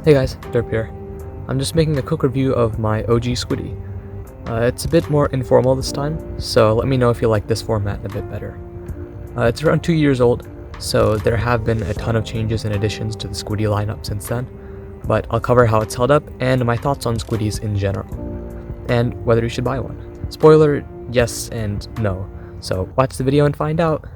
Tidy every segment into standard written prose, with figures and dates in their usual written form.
Hey guys, Derp here. I'm just making a quick review of my OG Squiddy. It's a bit more informal this time, so let me know if you like this format a bit better. It's around 2 years old, so there have been a ton of changes and additions to the Squiddy lineup since then, but I'll cover how it's held up and my thoughts on Squiddies in general, and whether you should buy one. Spoiler, yes and no, so watch the video and find out.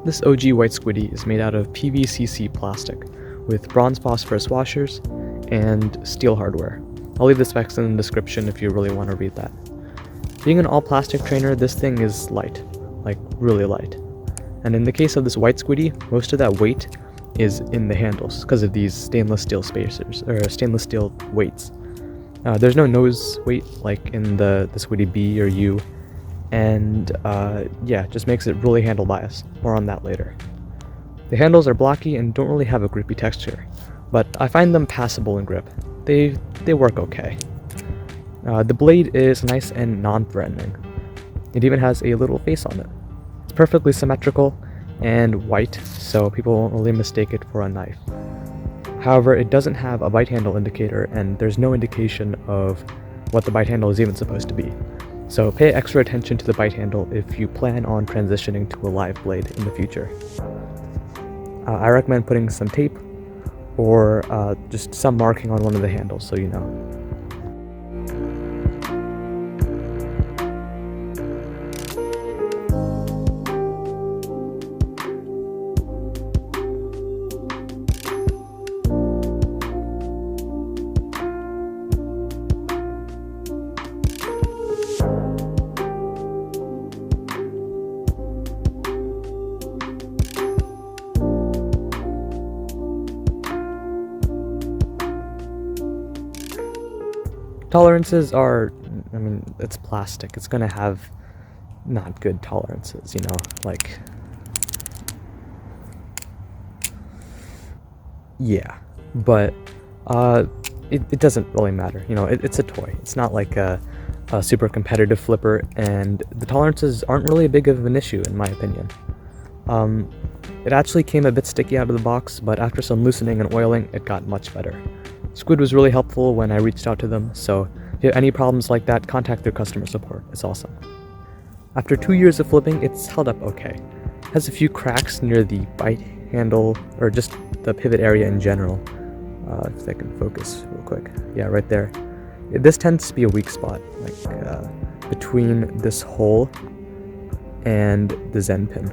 This OG white Squiddy is made out of PVC plastic with bronze phosphorus washers and steel hardware. I'll leave the specs in the description if you really want to read that. Being an all plastic trainer, this thing is light, like really light. And in the case of this white Squiddy, most of that weight is in the handles because of these stainless steel spacers, or stainless steel weights. There's no nose weight like in the Squiddy B or U. And yeah, just makes it really handle biased. More on that later. The handles are blocky and don't really have a grippy texture, but I find them passable in grip. They work okay. The blade is nice and non-threatening. It even has a little face on it. It's perfectly symmetrical and white, so people won't really mistake it for a knife. However, it doesn't have a bite handle indicator, and there's no indication of what the bite handle is even supposed to be. So pay extra attention to the bite handle if you plan on transitioning to a live blade in the future. I recommend putting some tape or just some marking on one of the handles so you know. Tolerances are, it's plastic. It's gonna have not good tolerances, like, yeah, but it doesn't really matter. It's a toy. It's not like a super competitive flipper, and the tolerances aren't really big of an issue in my opinion. It actually came a bit sticky out of the box, but after some loosening and oiling, it got much better. Squid was really helpful when I reached out to them, so if you have any problems like that, contact their customer support. It's awesome. After 2 years of flipping, it's held up okay. It has a few cracks near the bite handle, or just the pivot area in general. If I can focus real quick. Yeah, right there. This tends to be a weak spot, like between this hole and the Zen pin.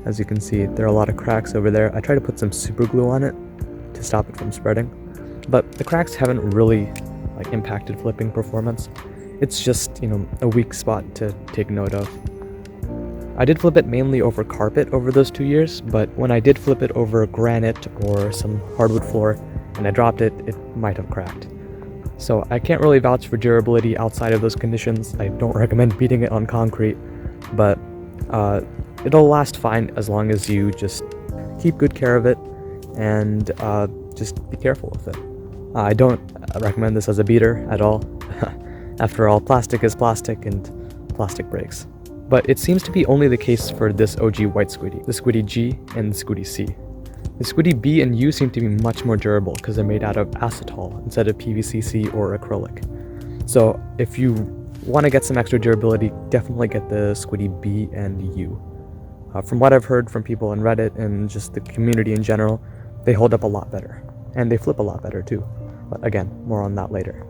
As you can see, there are a lot of cracks over there. I try to put some super glue on it to stop it from spreading, but the cracks haven't really impacted flipping performance. It's just, a weak spot to take note of. I did flip it mainly over carpet over those 2 years, but when I did flip it over granite or some hardwood floor and I dropped it, it might have cracked. So I can't really vouch for durability outside of those conditions. I don't recommend beating it on concrete, but it'll last fine as long as you just keep good care of it and just be careful with it. I don't recommend this as a beater at all. After all, plastic is plastic and plastic breaks. But it seems to be only the case for this OG white Squiddy, the Squiddy G and the Squiddy C. The Squiddy B and U seem to be much more durable because they're made out of acetal instead of PVC or acrylic. So if you want to get some extra durability, definitely get the Squiddy B and U. From what I've heard from people on Reddit and just the community in general, they hold up a lot better. And they flip a lot better too. But again, more on that later.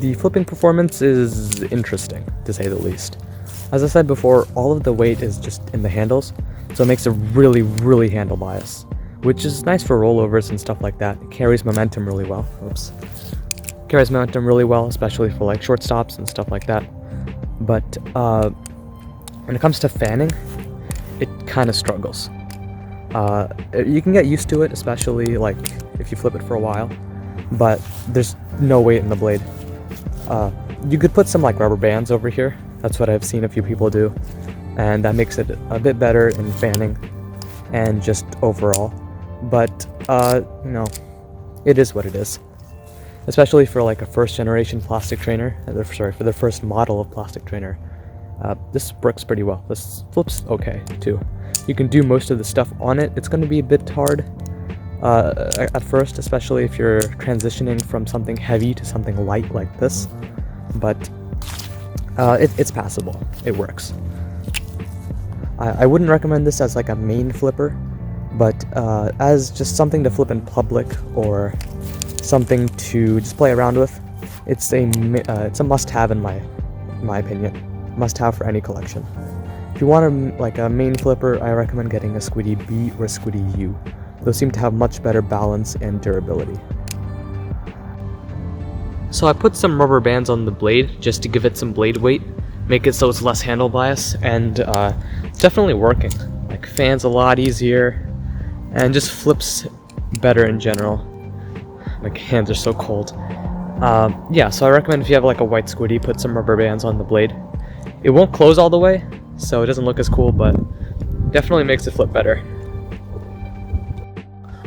The flipping performance is interesting, to say the least. As I said before, all of the weight is just in the handles, so it makes it really handle bias. which is nice for rollovers and stuff like that. It carries momentum really well. Oops. Carries momentum really well, especially for like shortstops and stuff like that. But when it comes to fanning, it kind of struggles. You can get used to it, especially like if you flip it for a while, but there's no weight in the blade. You could put some like rubber bands over here. That's what I've seen a few people do, and that makes it a bit better in fanning and just overall. But you know, it is what it is. Especially for like a first generation plastic trainer, sorry, for the first model of plastic trainer, this works pretty well. This flips okay too. You can do most of the stuff on it. It's going to be a bit hard at first, especially if you're transitioning from something heavy to something light like this, but it's passable. It works. I wouldn't recommend this as like a main flipper, but as just something to flip in public or something to just play around with, it's a must-have in my opinion. Must-have for any collection. If you want like a main flipper, I recommend getting a Squiddy B or a Squiddy U. Those seem to have much better balance and durability. So I put some rubber bands on the blade just to give it some blade weight, make it so it's less handle bias, and it's definitely working. Like fans a lot easier, and just flips better in general. My hands are so cold. Yeah, so I recommend if you have like a white Squiddy, put some rubber bands on the blade. It won't close all the way, so it doesn't look as cool, but definitely makes it flip better.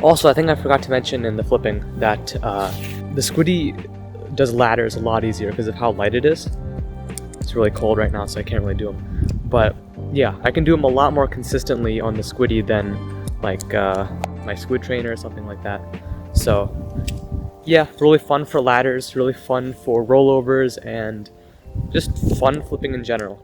Also, I think I forgot to mention in the flipping that the Squiddy does ladders a lot easier because of how light it is. It's really cold right now, so I can't really do them. But yeah, I can do them a lot more consistently on the Squiddy than like my Squid trainer or something like that. So yeah, really fun for ladders, really fun for rollovers, and just fun flipping in general.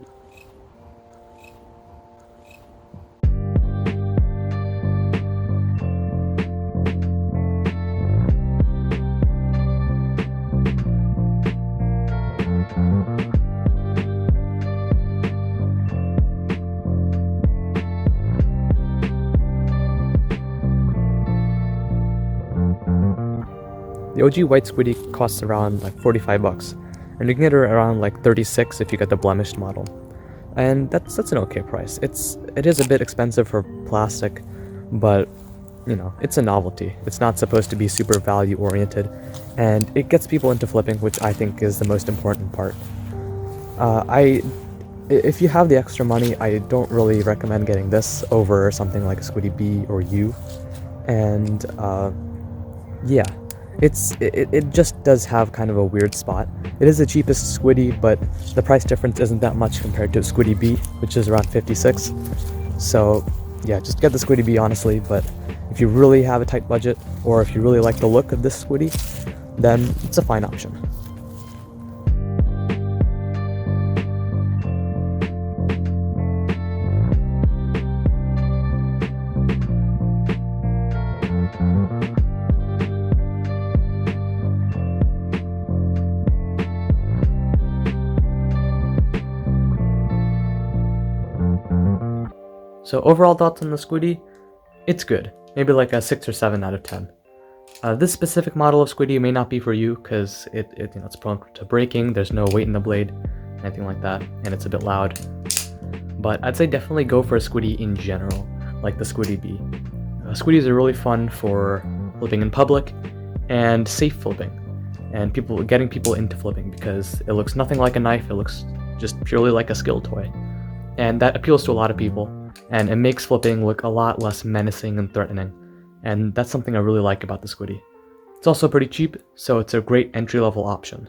The OG white Squiddy costs around like 45 bucks, and you can get it around like 36 if you get the blemished model. And that's an okay price. It is a bit expensive for plastic, but you know, it's a novelty. It's not supposed to be super value oriented, and it gets people into flipping, which I think is the most important part. If you have the extra money, I don't really recommend getting this over something like a Squiddy B or U. And yeah, it just does have kind of a weird spot. It is the cheapest Squiddy, but the price difference isn't that much compared to Squiddy B, which is around 56. So yeah, just get the Squiddy B honestly, but if you really have a tight budget, or if you really like the look of this Squiddy, then it's a fine option. So overall thoughts on the Squiddy? It's good. Maybe like a 6 or 7 out of 10. This specific model of Squiddy may not be for you because it's prone to breaking, there's no weight in the blade, anything like that, and it's a bit loud. But I'd say definitely go for a Squiddy in general, like the Squiddy B. Squiddies are really fun for flipping in public and safe flipping, and getting people into flipping because it looks nothing like a knife, it looks just purely like a skill toy. And that appeals to a lot of people, and it makes flipping look a lot less menacing and threatening, and that's something I really like about the Squiddy. It's also pretty cheap, so it's a great entry-level option.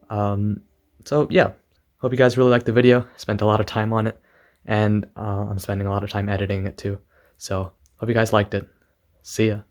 So yeah, hope you guys really liked the video. Spent a lot of time on it, and I'm spending a lot of time editing it too, so hope you guys liked it. See ya.